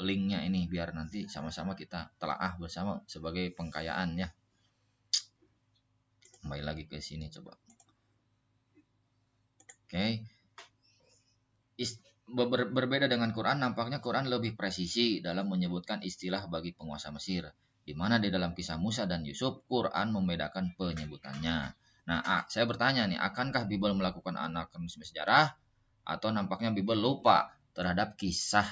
linknya ini biar nanti sama-sama kita telaah bersama sebagai pengkayaan ya. Kembali lagi ke sini coba. Oke. Berbeda dengan Quran, nampaknya Quran lebih presisi dalam menyebutkan istilah bagi penguasa Mesir, di mana di dalam kisah Musa dan Yusuf, Quran membedakan penyebutannya. Nah, saya bertanya nih, akankah Bible melakukan anakronisme sejarah, atau nampaknya Bible lupa terhadap kisah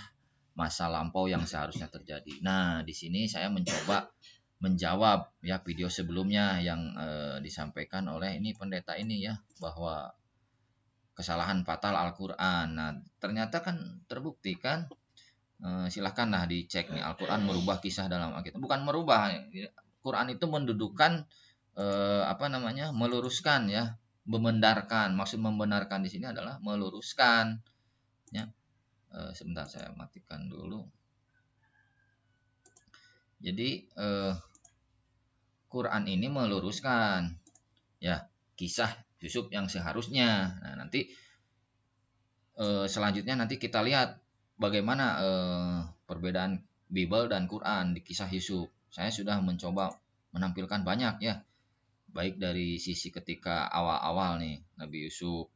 masa lampau yang seharusnya terjadi? Nah, di sini saya mencoba menjawab ya video sebelumnya yang disampaikan oleh ini pendeta ini ya, bahwa kesalahan fatal Al-Quran. Nah, ternyata kan terbukti kan, silahkanlah dicek nih, Al-Quran merubah kisah dalam Alkitab. Bukan merubah, Quran itu mendudukan meluruskan ya, membenarkan. Maksud membenarkan di sini adalah meluruskan ya. Sebentar saya matikan dulu. Jadi Quran ini meluruskan ya kisah Yusuf yang seharusnya. Nah, nanti selanjutnya nanti kita lihat bagaimana perbedaan Bible dan Quran di kisah Yusuf. Saya sudah mencoba menampilkan banyak ya, baik dari sisi ketika awal-awal nih Nabi Yusuf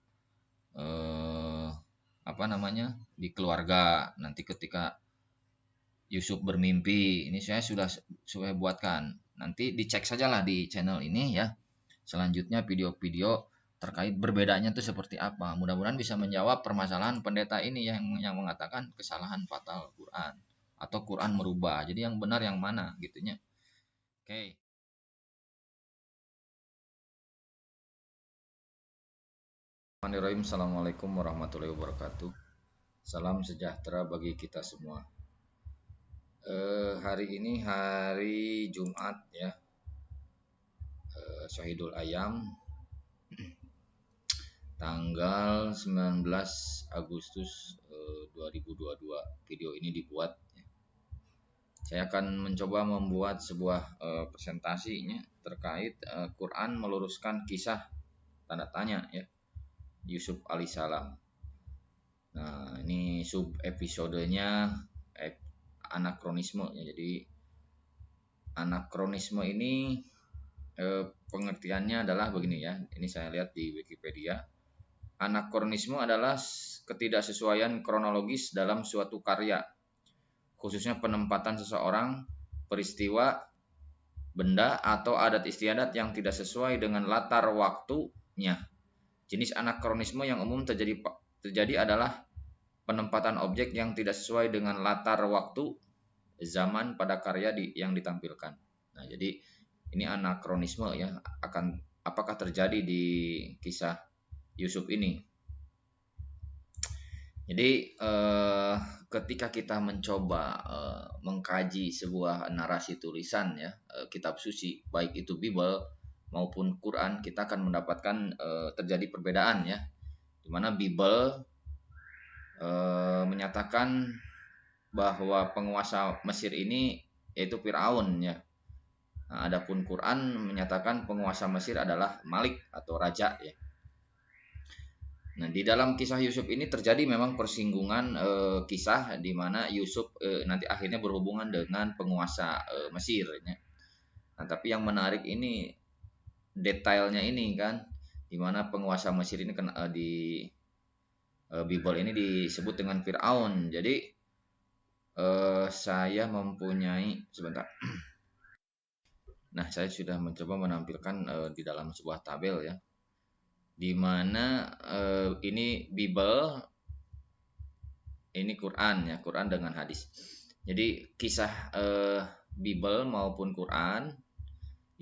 di keluarga, nanti ketika Yusuf bermimpi, ini saya sudah buatkan. Nanti dicek sajalah di channel ini ya. Selanjutnya video-video terkait berbedanya itu seperti apa. Mudah-mudahan bisa menjawab permasalahan pendeta ini yang mengatakan kesalahan fatal Quran atau Quran merubah. Jadi yang benar yang mana gitunya. Oke. Assalamualaikum warahmatullahi wabarakatuh. Salam sejahtera bagi kita semua. Hari ini hari Jumat ya. Syahidul Ayam, tanggal 19 Agustus 2022 video ini dibuat. Saya akan mencoba membuat sebuah presentasinya terkait Quran meluruskan kisah tanda tanya ya Yusuf alaihissalam. Nah, ini sub episodenya anakronisme ya. Jadi anakronisme ini pengertiannya adalah begini ya. Ini saya lihat di Wikipedia. Anakronisme adalah ketidaksesuaian kronologis dalam suatu karya, khususnya penempatan seseorang, peristiwa, benda, atau adat istiadat yang tidak sesuai dengan latar waktunya. Jenis anakronisme yang umum terjadi adalah penempatan objek yang tidak sesuai dengan latar waktu zaman pada karya yang ditampilkan. Nah, jadi ini anakronisme ya, apakah terjadi di kisah Yusuf ini. Jadi ketika kita mencoba mengkaji sebuah narasi tulisan ya, kitab suci, baik itu Bible maupun Quran, kita akan mendapatkan terjadi perbedaan ya, dimana Bible menyatakan bahwa penguasa Mesir ini yaitu Firaun ya. Nah, adapun Quran menyatakan penguasa Mesir adalah Malik atau raja ya. Nah, di dalam kisah Yusuf ini terjadi memang persinggungan kisah di mana Yusuf nanti akhirnya berhubungan dengan penguasa Mesir ya. Nah, tapi yang menarik ini detailnya ini kan, di mana penguasa Mesir ini kan di Bible ini disebut dengan Firaun. Jadi saya mempunyai sebentar. Nah, saya sudah mencoba menampilkan di dalam sebuah tabel ya, di mana ini Bible, ini Quran ya, Quran dengan hadis. Jadi kisah Bible maupun Quran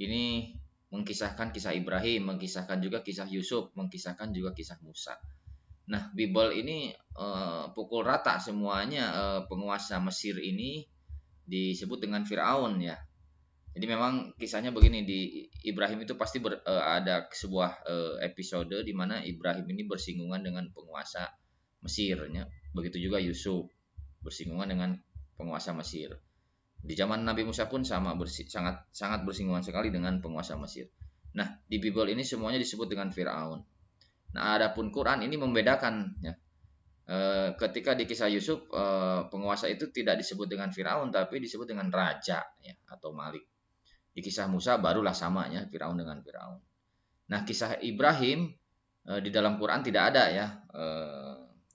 ini mengkisahkan kisah Ibrahim, mengkisahkan juga kisah Yusuf, mengkisahkan juga kisah Musa. Nah, Bible ini pukul rata semuanya penguasa Mesir ini disebut dengan Firaun ya. Jadi memang kisahnya begini, di Ibrahim itu pasti ada sebuah episode di mana Ibrahim ini bersinggungan dengan penguasa Mesir ya. Begitu juga Yusuf bersinggungan dengan penguasa Mesir. Di zaman Nabi Musa pun sama, sangat bersinggungan sekali dengan penguasa Mesir. Nah, di Bible ini semuanya disebut dengan Firaun. Nah, adapun Quran ini membedakan ya. Ketika di kisah Yusuf, penguasa itu tidak disebut dengan Firaun tapi disebut dengan raja ya atau malik. Di kisah Musa barulah samanya Firaun dengan Firaun. Nah, kisah Ibrahim di dalam Quran tidak ada ya.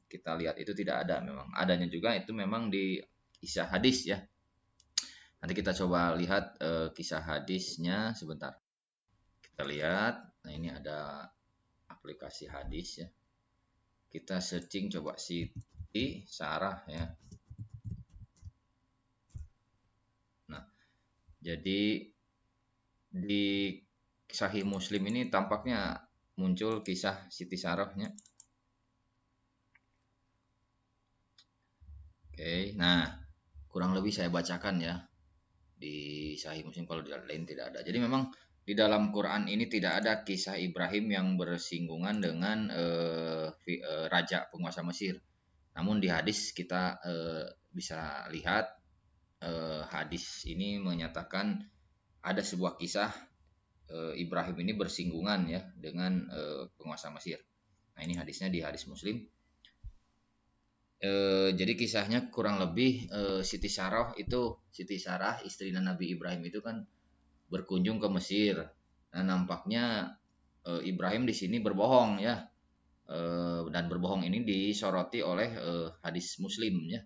Kita lihat itu tidak ada memang. Adanya juga itu memang di kisah hadis ya. Nanti kita coba lihat kisah hadisnya sebentar. Kita lihat. Nah, ini ada aplikasi hadis ya. Kita searching coba Siti Sarah ya. Nah, jadi di Sahih Muslim ini tampaknya muncul kisah Siti Sarahnya. Oke, nah kurang lebih saya bacakan ya di Sahih Muslim, kalau di lain tidak ada. Jadi memang di dalam Quran ini tidak ada kisah Ibrahim yang bersinggungan dengan raja penguasa Mesir. Namun di hadis kita bisa lihat hadis ini menyatakan ada sebuah kisah Ibrahim ini bersinggungan ya dengan penguasa Mesir. Nah, ini hadisnya di hadis Muslim. Jadi kisahnya kurang lebih Siti Sarah istri Nabi Ibrahim itu kan berkunjung ke Mesir. Nah, nampaknya Ibrahim di sini berbohong ya, dan berbohong ini disoroti oleh hadis Muslim ya,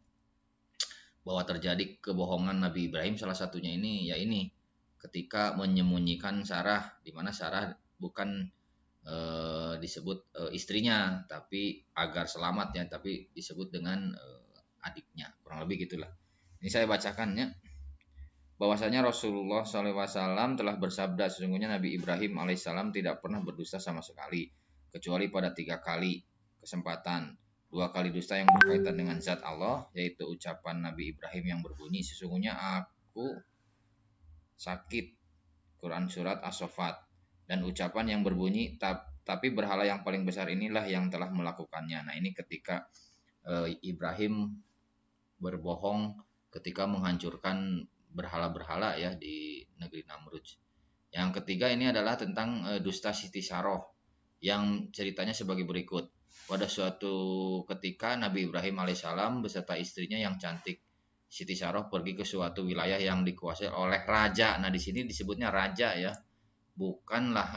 bahwa terjadi kebohongan Nabi Ibrahim. Salah satunya ini ya ini ketika menyembunyikan Sarah, di mana Sarah bukan disebut istrinya tapi agar selamat ya, tapi disebut dengan adiknya, kurang lebih gitulah. Ini saya bacakannya, bahwasanya Rasulullah SAW telah bersabda, sesungguhnya Nabi Ibrahim alaihissalam tidak pernah berdusta sama sekali kecuali pada 3 kali kesempatan. 2 kali dusta yang berkaitan dengan zat Allah, yaitu ucapan Nabi Ibrahim yang berbunyi, sesungguhnya aku sakit, Quran surat As-Saffat, dan ucapan yang berbunyi tapi berhala yang paling besar inilah yang telah melakukannya. Nah, ini ketika Ibrahim berbohong ketika menghancurkan berhala-berhala ya di negeri Namrud. Yang ketiga ini adalah tentang dusta Siti Sarah yang ceritanya sebagai berikut. Pada suatu ketika Nabi Ibrahim alaihissalam beserta istrinya yang cantik Siti Sarah pergi ke suatu wilayah yang dikuasai oleh raja. Nah, di sini disebutnya raja ya, bukanlah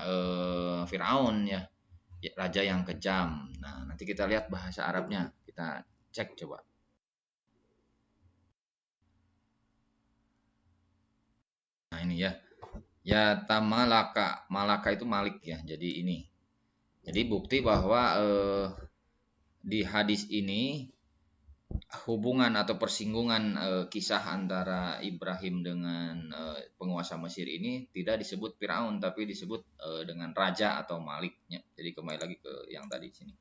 Firaun ya, raja yang kejam. Nah, nanti kita lihat bahasa Arabnya, kita cek coba. Nah, ini ya, ya tamalaka, malaka itu malik ya. Jadi ini, jadi bukti bahwa di hadis ini hubungan atau persinggungan kisah antara Ibrahim dengan penguasa Mesir ini tidak disebut Firaun tapi disebut dengan raja atau maliknya. Jadi kembali lagi ke yang tadi sini.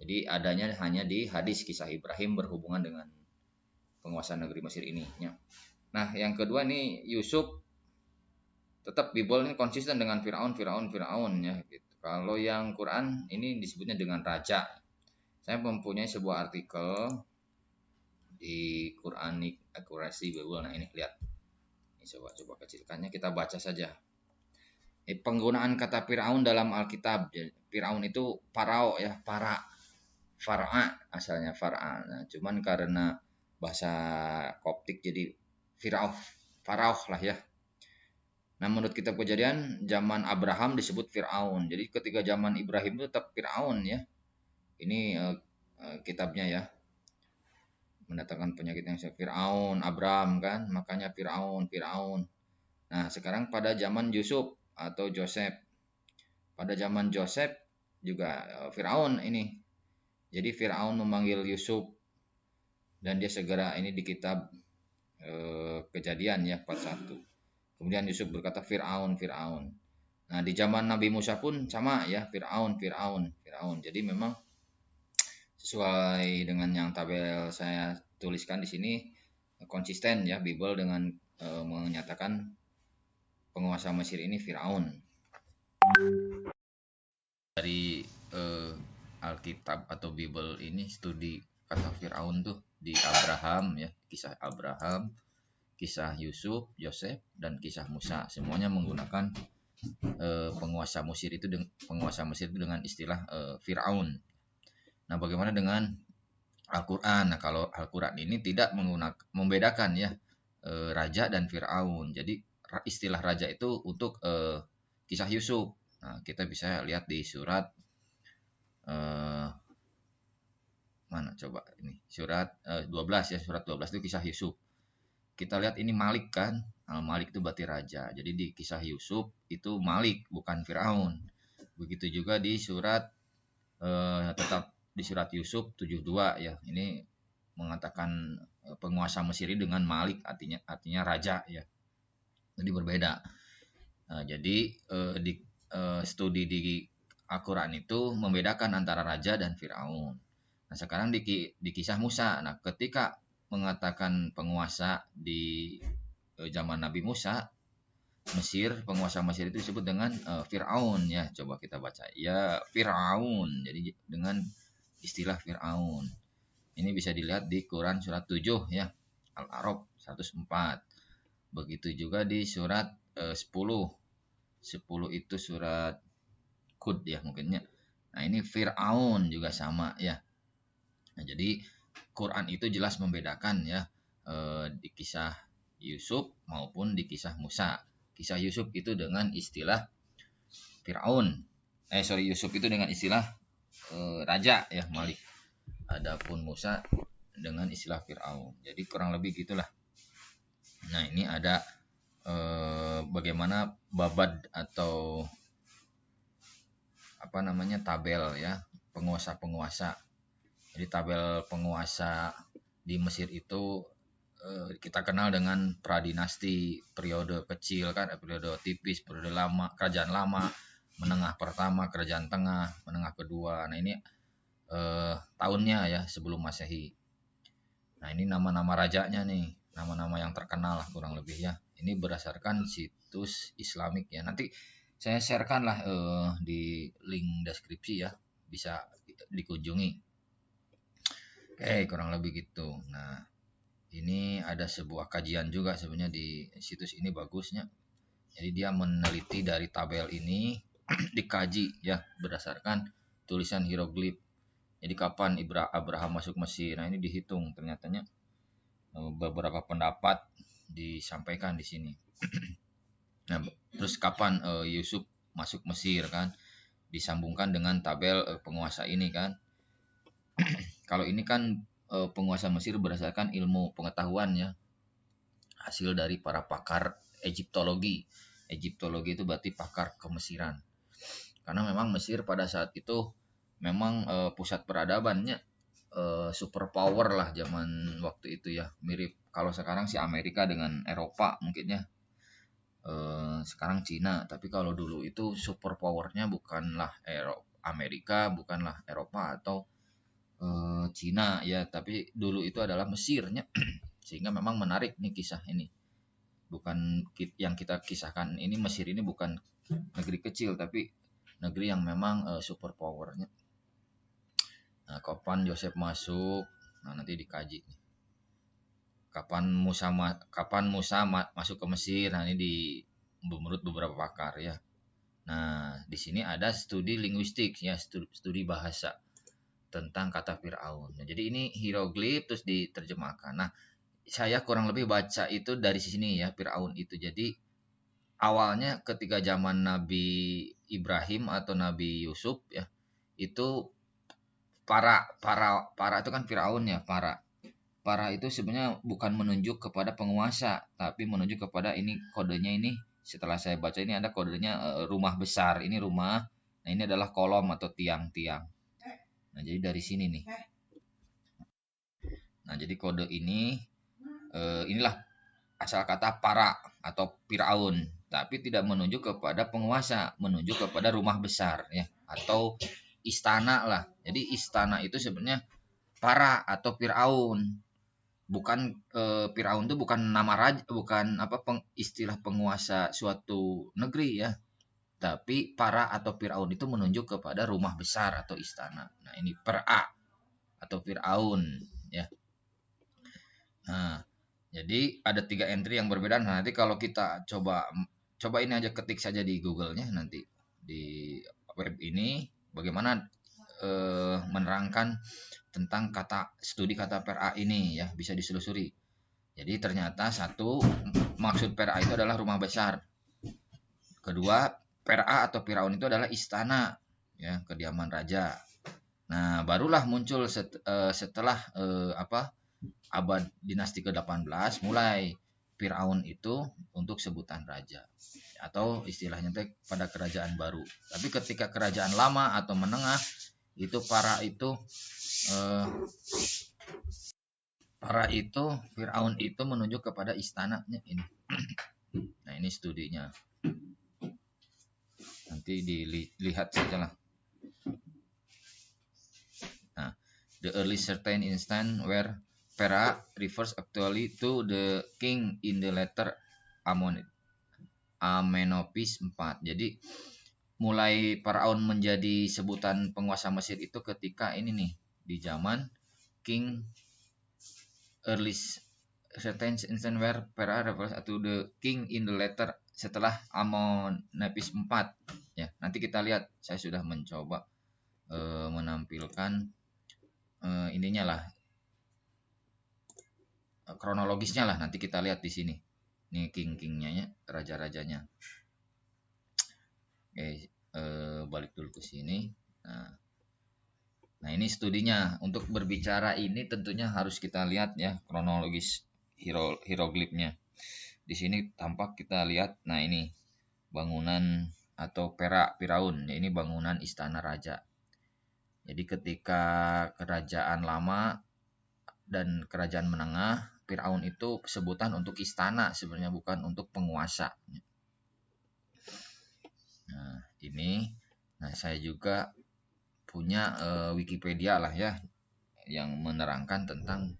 Jadi adanya hanya di hadis kisah Ibrahim berhubungan dengan penguasa negeri Mesir ini. Ya. Nah, yang kedua nih Yusuf, tetap Bible ini konsisten dengan Firaun ya. Gitu. Kalau yang Quran ini disebutnya dengan raja. Saya mempunyai sebuah artikel di Quranic Accuracy Bible. Nah, ini lihat. Ini coba kecilkannya, kita baca saja. Penggunaan kata Firaun dalam Alkitab. Firaun itu Farao ya, Far'a asalnya Far'a. Nah, cuman karena bahasa Koptik jadi Farao lah ya. Nah, menurut kitab Kejadian zaman Abraham disebut Firaun. Jadi ketika zaman Ibrahim itu tetap Firaun ya. Ini kitabnya ya. Mendatangkan penyakit yang Firaun, Abraham kan, makanya Firaun. Nah, sekarang pada zaman Yusuf atau Joseph. Pada zaman Joseph juga Firaun ini. Jadi Firaun memanggil Yusuf dan dia segera ini di kitab Kejadian ya 41. Kemudian Yusuf berkata Firaun. Nah, di zaman Nabi Musa pun sama ya, Firaun. Jadi memang sesuai dengan yang tabel saya tuliskan di sini, konsisten ya Bible dengan menyatakan penguasa Mesir ini Firaun. Dari Alkitab atau Bible ini studi kata Firaun tuh di Abraham ya, kisah Abraham, kisah Yusuf, Yosef, dan kisah Musa. Semuanya menggunakan penguasa Mesir itu dengan istilah Firaun. Nah, bagaimana dengan Al-Quran. Nah, kalau Al-Quran ini tidak membedakan ya raja dan Fir'aun. Jadi istilah raja itu untuk kisah Yusuf. Nah, kita bisa lihat di surat eh, mana coba ini surat 12 ya, surat 12 itu kisah Yusuf. Kita lihat ini Malik kan. Malik itu berarti raja. Jadi di kisah Yusuf itu Malik bukan Firaun. Begitu juga di surat tetap di surat Yusuf 72 ya. Ini mengatakan penguasa Mesir dengan Malik artinya raja ya. Jadi berbeda. Nah, jadi di studi di Al-Quran itu membedakan antara raja dan Firaun. Nah, sekarang di kisah Musa. Nah, ketika mengatakan penguasa di zaman Nabi Musa, Mesir, penguasa Mesir itu disebut dengan Firaun ya. Coba kita baca. Ya, Firaun. Jadi dengan istilah Firaun. Ini bisa dilihat di Quran surat 7 ya. Al-A'raf 104. Begitu juga di surat 10. 10 itu surat Hud ya mungkinnya. Nah, ini Firaun juga sama ya. Nah, jadi Quran itu jelas membedakan ya di kisah Yusuf maupun di kisah Musa. Kisah Yusuf itu dengan istilah Firaun. Yusuf itu dengan istilah raja ya, Malik. Adapun Musa dengan istilah Firaun. Jadi kurang lebih gitulah. Nah, ini ada bagaimana babad atau apa namanya tabel ya penguasa-penguasa. Jadi tabel penguasa di Mesir itu kita kenal dengan pradinasti, periode kecil kan, periode tipis, periode lama, kerajaan lama, menengah pertama, kerajaan tengah, menengah kedua. Nah, ini tahunnya ya sebelum Masehi. Nah, ini nama-nama rajanya nih, nama-nama yang terkenal lah kurang lebih ya. Ini berdasarkan situs Islamik ya. Nanti saya sharekan lah di link deskripsi ya, bisa dikunjungi. Oke, kurang lebih gitu. Nah, ini ada sebuah kajian juga sebenarnya di situs ini bagusnya. Jadi dia meneliti dari tabel ini dikaji ya berdasarkan tulisan hieroglif. Jadi kapan Abraham masuk Mesir? Nah, ini dihitung ternyatanya beberapa pendapat disampaikan di sini. Nah, terus kapan Yusuf masuk Mesir kan? Disambungkan dengan tabel penguasa ini kan. Kalau ini kan penguasa Mesir berdasarkan ilmu pengetahuan ya, hasil dari para pakar Egyptologi. Egyptologi itu berarti pakar kemesiran. Karena memang Mesir pada saat itu memang pusat peradabannya super power lah zaman waktu itu ya. Mirip kalau sekarang sih Amerika dengan Eropa mungkin ya. Sekarang Cina, tapi kalau dulu itu super powernya bukanlah Amerika, bukanlah Eropa atau Cina ya, tapi dulu itu adalah Mesirnya. Sehingga memang menarik nih kisah ini. Bukan yang kita kisahkan ini, Mesir ini bukan negeri kecil tapi negeri yang memang super powernya. Nah, kapan Yosef masuk? Nah, nanti dikaji. Kapan Musa masuk ke Mesir? Nah, ini menurut beberapa pakar ya. Nah, di sini ada studi linguistik ya, studi bahasa tentang kata Firaun. Nah, jadi ini hieroglif terus diterjemahkan. Nah, saya kurang lebih baca itu dari sini ya, Firaun itu. Jadi awalnya ketika zaman Nabi Ibrahim atau Nabi Yusuf ya, itu para itu kan Firaun ya, para itu sebenarnya bukan menunjuk kepada penguasa, tapi menunjuk kepada ini kodenya ini. Setelah saya baca ini ada kodenya rumah besar. Ini rumah. Nah, ini adalah kolom atau tiang-tiang. Nah, jadi dari sini nih. Nah, jadi kode ini inilah asal kata para atau Firaun, tapi tidak menunjuk kepada penguasa, menunjuk kepada rumah besar ya atau istana lah. Jadi istana itu sebenarnya para atau Firaun. Bukan Firaun itu bukan nama raja, bukan istilah penguasa suatu negeri ya. Tapi para atau Firaun itu menunjuk kepada rumah besar atau istana. Nah, ini para atau Firaun ya. Nah, jadi ada 3 entry yang berbeda. Nah, nanti kalau kita coba ini aja ketik saja di Google-nya nanti di web ini bagaimana menerangkan tentang studi kata PRA ini ya, bisa diselusuri. Jadi ternyata satu, maksud PRA itu adalah rumah besar. Kedua, PRA atau Firaun itu adalah istana ya, kediaman raja. Nah, barulah muncul setelah abad dinasti ke-18 mulai Firaun itu untuk sebutan raja atau istilahnya pada kerajaan baru. Tapi ketika kerajaan lama atau menengah itu para itu Firaun itu menunjuk kepada istananya ini. Nah, ini studinya. Nanti dilihat saja lah. Nah, the early certain instance where Pharaoh refers actually to the king in the letter Amenopis 4. Jadi mulai Firaun menjadi sebutan penguasa Mesir itu ketika ini nih, di zaman King early certain instance where Pharaoh refers to the king in the letter setelah Amenopis 4 ya. Nanti kita lihat, saya sudah mencoba menampilkan ininya lah, kronologisnya lah, nanti kita lihat di sini. Ini king-kingnya ya, raja-rajanya. Oke, balik dulu ke sini. Nah, ini studinya. Untuk berbicara ini tentunya harus kita lihat ya kronologis hieroglifnya. Di sini tampak kita lihat, nah ini bangunan atau perak Firaun. Ini bangunan istana raja. Jadi ketika kerajaan lama dan kerajaan menengah, Firaun itu sebutan untuk istana sebenarnya, bukan untuk penguasa. Nah, ini saya juga punya Wikipedia lah ya yang menerangkan tentang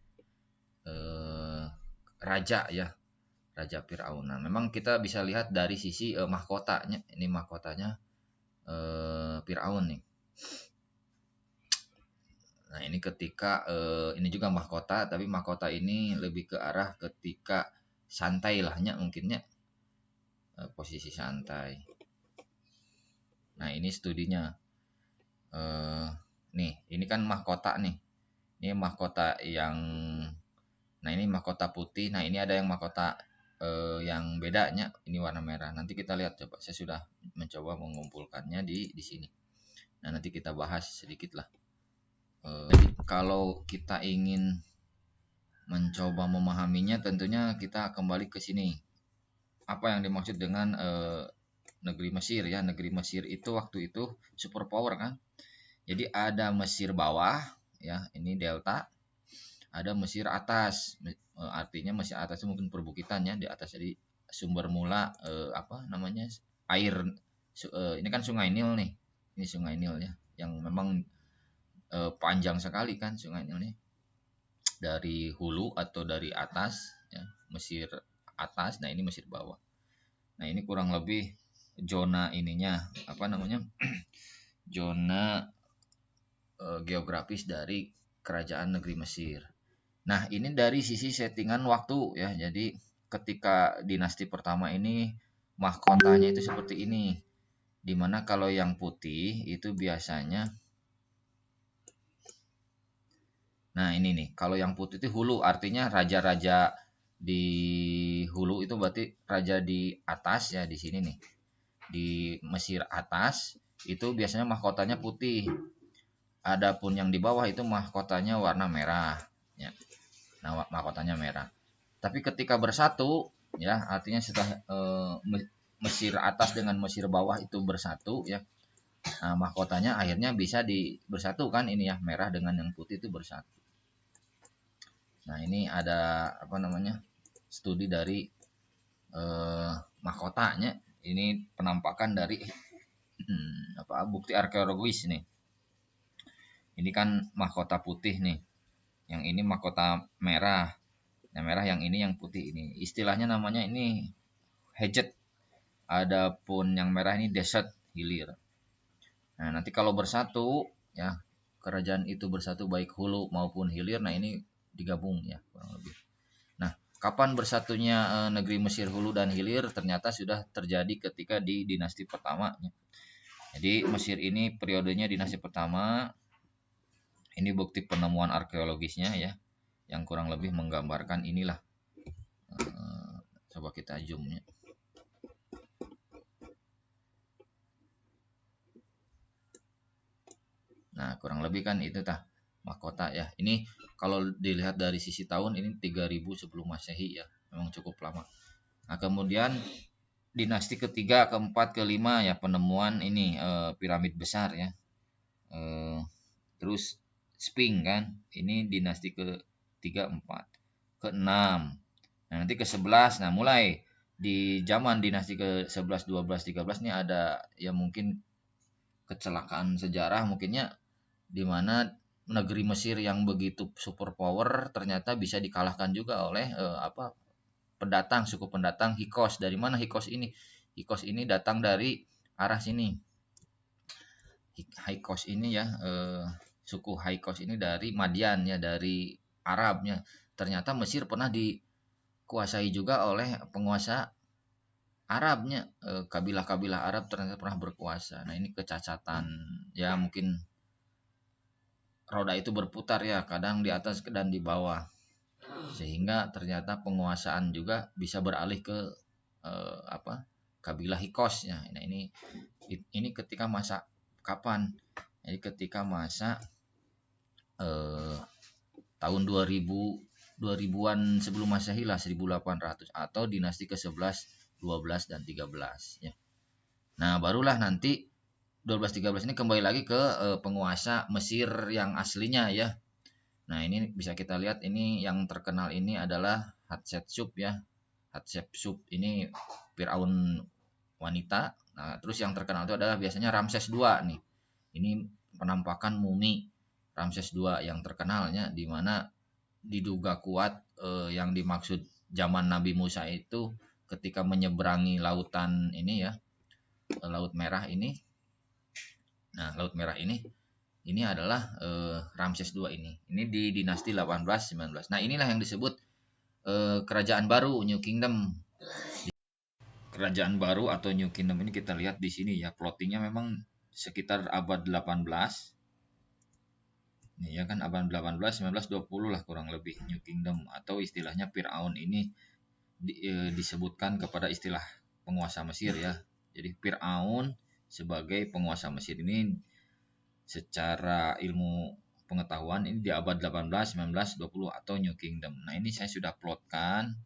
raja ya, Raja Firaun. Nah, memang kita bisa lihat dari sisi mahkotanya. Ini mahkotanya Firaun nih. Nah, ini ketika ini juga mahkota, tapi mahkota ini lebih ke arah ketika santai lahnya mungkinnya, posisi santai. Nah, ini studinya. Nih, ini kan mahkota nih. Ini mahkota yang, nah ini mahkota putih. Nah, ini ada yang mahkota yang bedanya, ini warna merah. Nanti kita lihat, coba saya sudah mencoba mengumpulkannya di sini. Nah, nanti kita bahas sedikit lah. Jadi kalau kita ingin mencoba memahaminya, tentunya kita kembali ke sini. Apa yang dimaksud dengan negeri Mesir ya? Negeri Mesir itu waktu itu superpower kan. Jadi ada Mesir bawah ya, ini delta. Ada Mesir atas. Artinya Mesir atas itu mungkin perbukitan ya, di atas. Jadi sumber mula air. Ini kan Sungai Nil nih. Ini Sungai Nil ya, yang memang panjang sekali kan Sungai Nil ini, dari hulu atau dari atas ya, Mesir atas. Nah, ini Mesir bawah. Nah, ini kurang lebih zona ininya zona geografis dari kerajaan negeri Mesir. Nah, ini dari sisi settingan waktu ya. Jadi ketika dinasti pertama ini mahkotanya itu seperti ini, dimana kalau yang putih itu biasanya, nah ini nih, kalau yang putih itu hulu, artinya raja-raja di hulu itu berarti raja di atas ya, di sini nih. Di Mesir atas itu biasanya mahkotanya putih. Adapun yang di bawah itu mahkotanya warna merah ya. Nah, mahkotanya merah. Tapi ketika bersatu ya, artinya setelah Mesir atas dengan Mesir bawah itu bersatu ya. Nah, mahkotanya akhirnya bisa bersatukan ini ya, merah dengan yang putih itu bersatu. Nah, ini ada studi dari mahkotanya. Ini penampakan dari bukti arkeologis nih. Ini kan mahkota putih nih. Yang ini mahkota merah. Yang merah, yang ini yang putih ini. Istilahnya namanya ini Hejjet. Adapun yang merah ini desert, hilir. Nah, nanti kalau bersatu ya, kerajaan itu bersatu baik hulu maupun hilir. Nah, ini digabung ya kurang lebih. Nah, kapan bersatunya negeri Mesir hulu dan hilir ternyata sudah terjadi ketika di dinasti pertama. Jadi Mesir ini periodenya dinasti pertama Ini bukti penemuan arkeologisnya ya, yang kurang lebih menggambarkan inilah. Coba kita zoomnya. Nah, kurang lebih kan itu tah mahkota ya. Ini kalau dilihat dari sisi tahun ini 3000 sebelum Masehi ya. Memang cukup lama. Nah, kemudian dinasti ketiga, keempat, kelima ya penemuan ini piramid besar ya. Terus Sphinx kan. Ini dinasti ketiga, empat, keenam. Nah, nanti ke-11. Nah, mulai di zaman dinasti ke-11, 12, 13 nih ada ya mungkin kecelakaan sejarah mungkinnya di mana negeri Mesir yang begitu superpower ternyata bisa dikalahkan juga oleh pendatang, suku pendatang Hyksos. Dari mana Hyksos ini? Hyksos ini datang dari arah sini. Hyksos ini ya suku Hyksos ini dari Madian ya, dari Arabnya. Ternyata Mesir pernah dikuasai juga oleh penguasa Arabnya, kabilah-kabilah Arab ternyata pernah berkuasa. Nah, ini kecacatan ya, mungkin roda itu berputar ya, kadang di atas dan di bawah. Sehingga ternyata penguasaan juga bisa beralih ke kabilah Hyksos ya. Nah, ini ketika masa kapan? Jadi ketika masa tahun 2000-an sebelum Masehi lah, 1800, atau dinasti ke-11, 12 dan 13 ya. Nah, barulah nanti 12-13 ini kembali lagi ke penguasa Mesir yang aslinya ya. Nah, ini bisa kita lihat, ini yang terkenal ini adalah Hatshepsut ya. Hatshepsut ini Firaun wanita. Nah, terus yang terkenal itu adalah biasanya Ramses II nih. Ini penampakan mumi Ramses II yang terkenalnya, di mana diduga kuat yang dimaksud zaman Nabi Musa itu ketika menyeberangi lautan ini ya, Laut Merah ini. Nah, Laut Merah ini adalah Ramses II ini. Ini di dinasti 18-19. Nah, inilah yang disebut kerajaan baru, New Kingdom. Kerajaan baru atau New Kingdom ini kita lihat di sini ya, plottingnya memang sekitar abad 18. Nih ya kan, abad 18, 19, 20 lah kurang lebih New Kingdom, atau istilahnya Firaun ini disebutkan kepada istilah penguasa Mesir ya. Jadi Firaun sebagai penguasa Mesir ini secara ilmu pengetahuan ini di abad 18, 19, 20 atau New Kingdom. Nah, ini saya sudah plotkan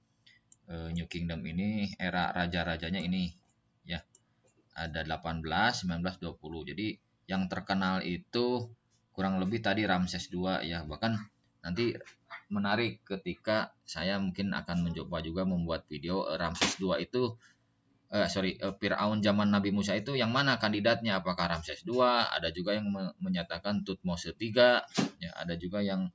New Kingdom ini era raja-rajanya ini ya. Ada 18, 19, 20. Jadi yang terkenal itu kurang lebih tadi Ramses II ya. Bahkan nanti menarik ketika saya mungkin akan mencoba juga membuat video Ramses II itu Firaun zaman Nabi Musa itu yang mana kandidatnya? Apakah Ramses II? Ada juga yang menyatakan Tutmose III, ya, ada juga yang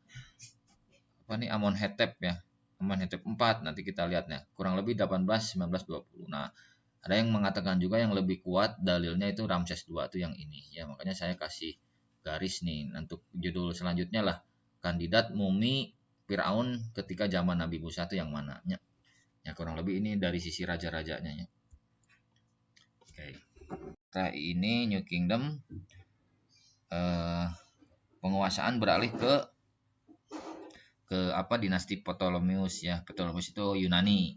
Amonhetep ya. Amonhetep IV, nanti kita lihatnya. Kurang lebih 18, 19, 20. Nah, ada yang mengatakan juga yang lebih kuat dalilnya itu Ramses II itu yang ini. Ya, makanya saya kasih garis nih untuk judul selanjutnya lah. Kandidat mumi Firaun ketika zaman Nabi Musa itu yang mana? Ya, kurang lebih ini dari sisi raja-rajanya ya. Oke. Nah, ini New Kingdom penguasaan beralih ke dinasti Ptolemeus ya. Ptolemeus itu Yunani.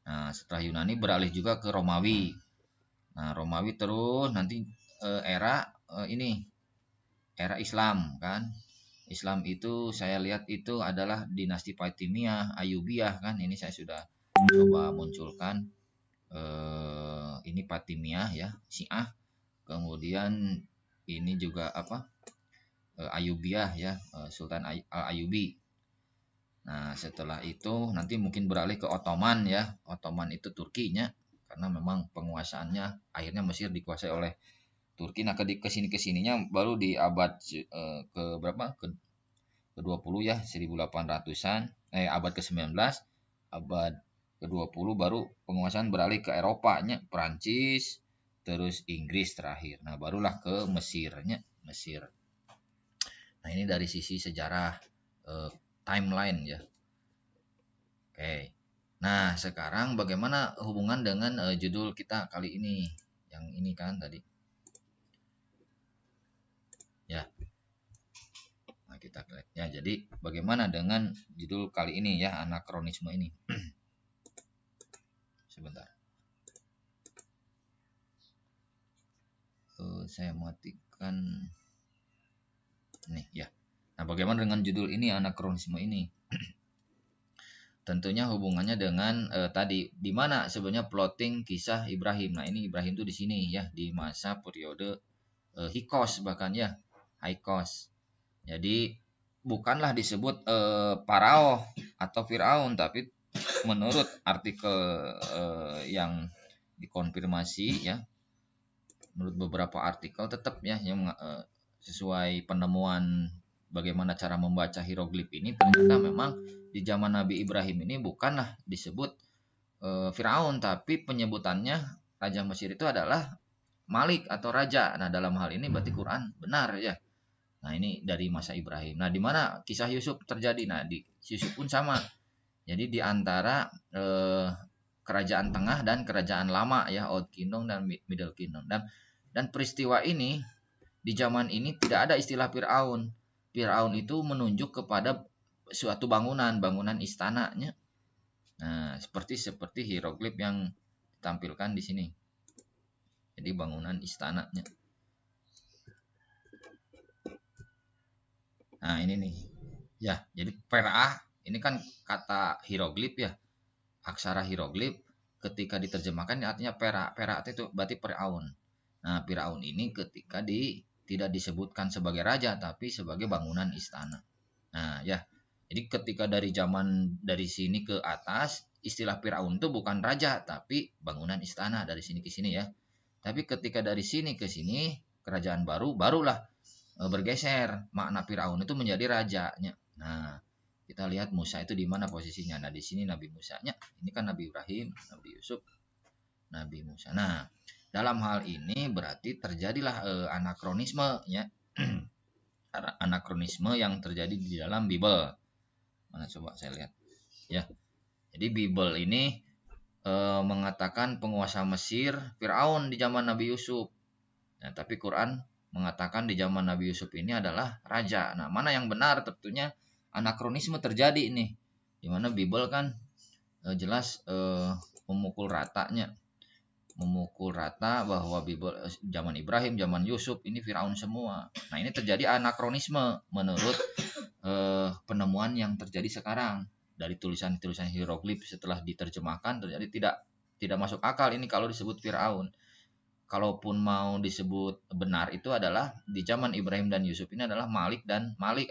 Nah, setelah Yunani beralih juga ke Romawi. Nah, Romawi terus nanti era Islam kan. Islam itu saya lihat itu adalah dinasti Fatimiyah, Ayyubiyah kan. Ini saya sudah coba munculkan ini Fatimiyah ya, Syiah. Kemudian ini juga Ayyubiyah ya, Sultan Al-Ayyubi. Nah, setelah itu nanti mungkin beralih ke Ottoman ya. Ottoman itu Turkinya, karena memang penguasaannya akhirnya Mesir dikuasai oleh Turki. Nah, kesininya baru di abad ke berapa? Ke-20 ya, 1800-an. Abad ke-19, abad ke-20 baru penguasaan beralih ke Eropanya, Perancis, terus Inggris terakhir. Nah, barulah ke Mesirnya, Mesir. Nah, ini dari sisi sejarah timeline ya. Oke. Nah, sekarang bagaimana hubungan dengan judul kita kali ini? Yang ini kan tadi. Ya. Nah, Nah, kita lihat ya. Jadi bagaimana dengan judul kali ini ya, anakronisme ini. Sebentar. Saya matikan nih ya. Nah, bagaimana dengan judul ini, anakronisme ini? Tentunya hubungannya dengan tadi di mana sebenarnya plotting kisah Ibrahim. Nah, ini Ibrahim tuh di sini ya, di masa periode Hikos bahkan ya, Hikos. Jadi bukanlah disebut Parao atau Firaun, tapi menurut artikel yang dikonfirmasi ya, menurut beberapa artikel tetap ya yang sesuai penemuan bagaimana cara membaca hieroglif ini, ternyata memang di zaman Nabi Ibrahim ini bukanlah disebut Firaun, tapi penyebutannya Raja Mesir itu adalah Malik atau Raja. Nah, dalam hal ini berarti Quran benar ya. Nah, ini dari masa Ibrahim. Nah, di mana kisah Yusuf terjadi? Nah, di Yusuf pun sama. Jadi di antara kerajaan tengah dan kerajaan lama ya, Old Kingdom dan Middle Kingdom. Dan peristiwa ini di zaman ini tidak ada istilah Firaun. Firaun itu menunjuk kepada suatu bangunan istananya. Nah, seperti hieroglif yang ditampilkan di sini. Jadi bangunan istananya. Nah, ini nih. Ya, jadi Perah ini kan kata hieroglif ya. Aksara hieroglif ketika diterjemahkan artinya Perah. Perah itu berarti Firaun. Nah, Firaun ini ketika tidak disebutkan sebagai raja tapi sebagai bangunan istana. Nah, ya. Jadi ketika dari sini ke atas, istilah Firaun itu bukan raja tapi bangunan istana dari sini ke sini ya. Tapi ketika dari sini ke sini, kerajaan barulah bergeser, makna Firaun itu menjadi rajanya. Nah, kita lihat Musa itu di mana posisinya. Nah, di sini Nabi Musanya. Ini kan Nabi Ibrahim, Nabi Yusuf, Nabi Musa. Nah, dalam hal ini berarti terjadilah anakronisme ya. Anakronisme yang terjadi di dalam Bible. Mana coba saya lihat. Ya. Jadi Bible ini mengatakan penguasa Mesir Firaun di zaman Nabi Yusuf. Nah, tapi Quran mengatakan di zaman Nabi Yusuf ini adalah raja. Nah, mana yang benar? Tentunya anakronisme terjadi ini. Di mana Bible kan jelas memukul rata bahwa Bible zaman Ibrahim, zaman Yusuf ini Firaun semua. Nah, ini terjadi anakronisme menurut penemuan yang terjadi sekarang dari tulisan-tulisan hieroglif setelah diterjemahkan terjadi tidak masuk akal ini kalau disebut Firaun. Kalaupun mau disebut benar itu adalah di zaman Ibrahim dan Yusuf ini adalah Malik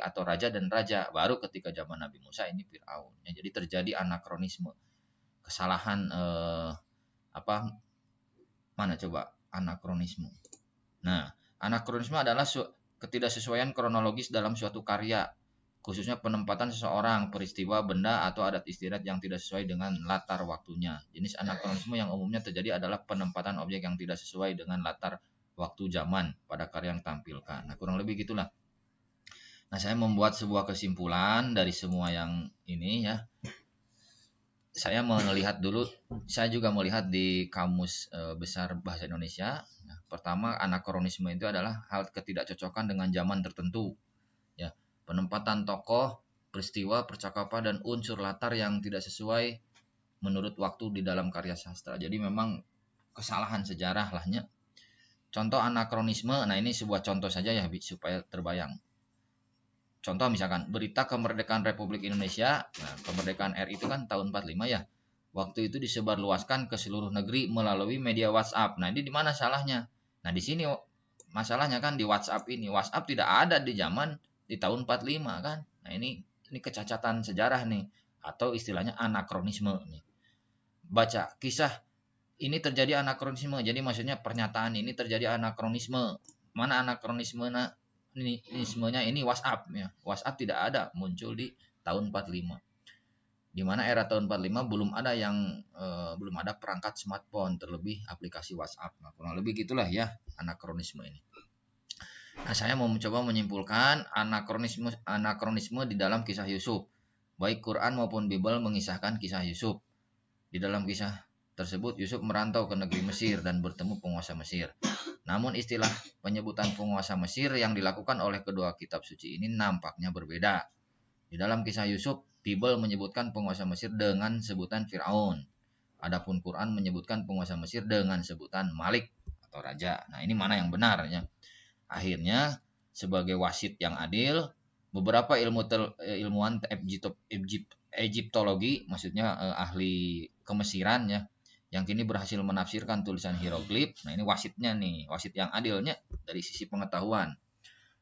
atau raja dan raja. Baru ketika zaman Nabi Musa ini Firaun. Ya, jadi terjadi anakronisme. Kesalahan mana coba anakronisme. Nah, anakronisme adalah ketidaksesuaian kronologis dalam suatu karya, khususnya penempatan seseorang, peristiwa, benda, atau adat istiadat yang tidak sesuai dengan latar waktunya. Jenis anakronisme yang umumnya terjadi adalah penempatan objek yang tidak sesuai dengan latar waktu zaman pada karya yang ditampilkan. Nah, kurang lebih gitulah. Nah, saya membuat sebuah kesimpulan dari semua yang ini ya. Saya juga melihat di Kamus Besar Bahasa Indonesia. Nah, pertama, anakronisme itu adalah hal ketidakcocokan dengan zaman tertentu. Ya, penempatan tokoh, peristiwa, percakapan, dan unsur latar yang tidak sesuai menurut waktu di dalam karya sastra. Jadi memang kesalahan sejarah lahnya. Contoh anakronisme, nah ini sebuah contoh saja ya supaya terbayang. Contoh misalkan berita kemerdekaan Republik Indonesia, nah kemerdekaan RI itu kan tahun 45 ya. Waktu itu disebarluaskan ke seluruh negeri melalui media WhatsApp. Nah, ini di mana salahnya? Nah, di sini masalahnya kan di WhatsApp ini. WhatsApp tidak ada di tahun 45 kan. Nah, ini kecacatan sejarah nih atau istilahnya anakronisme nih. Baca kisah ini terjadi anakronisme. Jadi maksudnya pernyataan ini terjadi anakronisme. Mana anakronismenya? Ini WhatsApp ya. WhatsApp tidak ada muncul di tahun 45. Di mana era tahun 45 belum ada perangkat smartphone, terlebih aplikasi WhatsApp. Nah, kurang lebih gitulah ya anakronisme ini. Nah, saya mau mencoba menyimpulkan anakronisme di dalam kisah Yusuf. Baik Quran maupun Bible mengisahkan kisah Yusuf. Di dalam kisah tersebut Yusuf merantau ke negeri Mesir dan bertemu penguasa Mesir. Namun istilah penyebutan penguasa Mesir yang dilakukan oleh kedua kitab suci ini nampaknya berbeda. Di dalam kisah Yusuf, Bible menyebutkan penguasa Mesir dengan sebutan Firaun. Adapun Quran menyebutkan penguasa Mesir dengan sebutan Malik atau raja. Nah, ini mana yang benarnya? Akhirnya, sebagai wasit yang adil, beberapa ilmuwan Egyptologi, maksudnya ahli kemesiran ya, yang kini berhasil menafsirkan tulisan hieroglif. Nah, ini wasitnya nih, wasit yang adilnya dari sisi pengetahuan.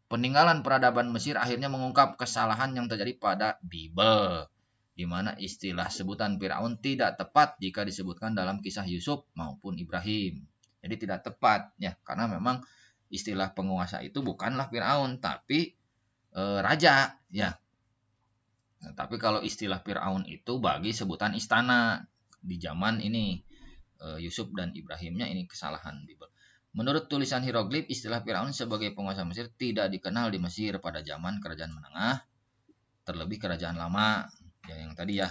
Peninggalan peradaban Mesir akhirnya mengungkap kesalahan yang terjadi pada Bible, di mana istilah sebutan Firaun tidak tepat jika disebutkan dalam kisah Yusuf maupun Ibrahim. Jadi tidak tepat ya, karena memang istilah penguasa itu bukanlah Firaun tapi raja ya. Nah, tapi kalau istilah Firaun itu bagi sebutan istana di zaman ini Yusuf dan Ibrahimnya, ini kesalahan Bible. Menurut tulisan hieroglif, istilah Firaun sebagai penguasa Mesir tidak dikenal di Mesir pada zaman kerajaan menengah, terlebih kerajaan lama ya, yang tadi ya.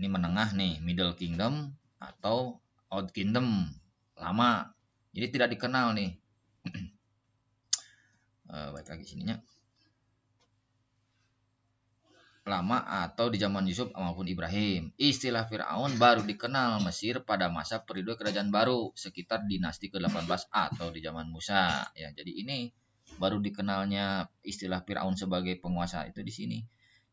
Ini menengah nih, Middle Kingdom atau Old Kingdom, lama. Jadi tidak dikenal nih. Baik lagi sininya. Lama atau di zaman Yusuf maupun Ibrahim. Istilah Firaun baru dikenal Mesir pada masa periode kerajaan baru sekitar dinasti ke-18 atau di zaman Musa ya. Jadi ini baru dikenalnya istilah Firaun sebagai penguasa itu di sini.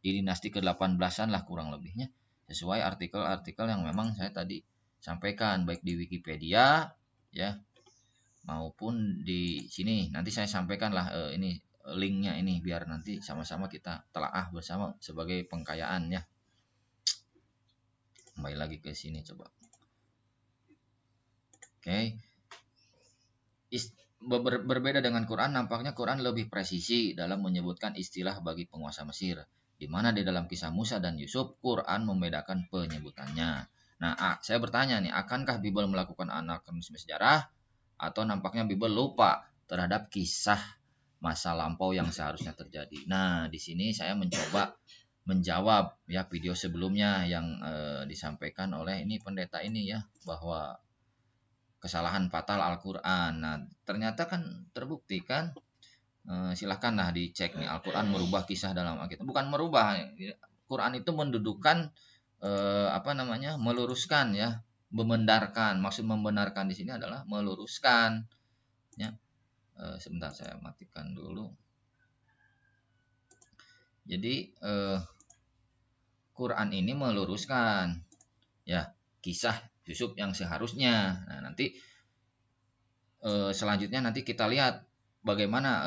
Di dinasti ke-18-an lah kurang lebihnya. Sesuai artikel-artikel yang memang saya tadi sampaikan baik di Wikipedia ya maupun di sini. Nanti saya sampaikan lah ini linknya ini biar nanti sama-sama kita telaah bersama sebagai pengkayaan ya. Kembali lagi ke sini coba. Oke. Berbeda dengan Quran, nampaknya Quran lebih presisi dalam menyebutkan istilah bagi penguasa Mesir, di mana di dalam kisah Musa dan Yusuf Quran membedakan penyebutannya. Nah, saya bertanya nih, akankah Bible melakukan anakronisme sejarah atau nampaknya Bible lupa terhadap kisah masa lampau yang seharusnya terjadi. Nah, di sini saya mencoba menjawab ya video sebelumnya yang disampaikan oleh ini pendeta ini ya, bahwa kesalahan fatal Al-Qur'an. Nah, ternyata kan terbukti kan, silahkanlah dicek nih, Al-Qur'an merubah kisah dalam Alkitab. Bukan merubah, Quran itu mendudukkan meluruskan ya, membenarkan. Maksud membenarkan di sini adalah meluruskan ya. Sebentar saya matikan dulu. Jadi Quran ini meluruskan ya kisah Yusuf yang seharusnya. Nah, nanti selanjutnya nanti kita lihat bagaimana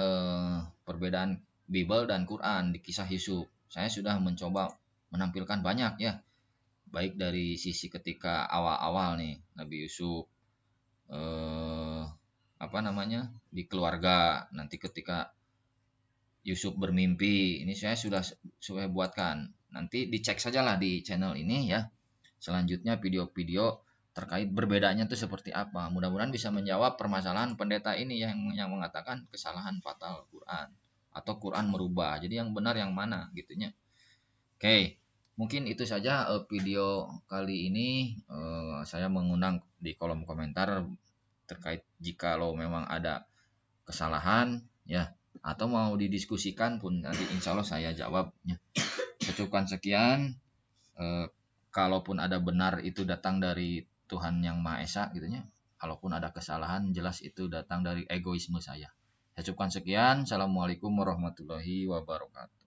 perbedaan Bible dan Quran di kisah Yusuf. Saya sudah mencoba menampilkan banyak ya, baik dari sisi ketika awal-awal nih Nabi Yusuf di keluarga, nanti ketika Yusuf bermimpi, ini saya sudah buatkan, nanti dicek sajalah di channel ini ya. Selanjutnya video-video terkait berbedanya itu seperti apa, mudah-mudahan bisa menjawab permasalahan pendeta ini yang mengatakan kesalahan fatal Quran atau Quran merubah, jadi yang benar yang mana gitunya. Oke, mungkin itu saja video kali ini. Saya mengundang di kolom komentar terkait jika lo memang ada kesalahan ya atau mau didiskusikan pun nanti insya Allah saya jawab ya. Cukupkan sekian. Kalaupun ada benar itu datang dari Tuhan yang Maha Esa gitu ya. Kalaupun ada kesalahan jelas itu datang dari egoisme saya. Saya cukupkan sekian. Assalamualaikum warahmatullahi wabarakatuh.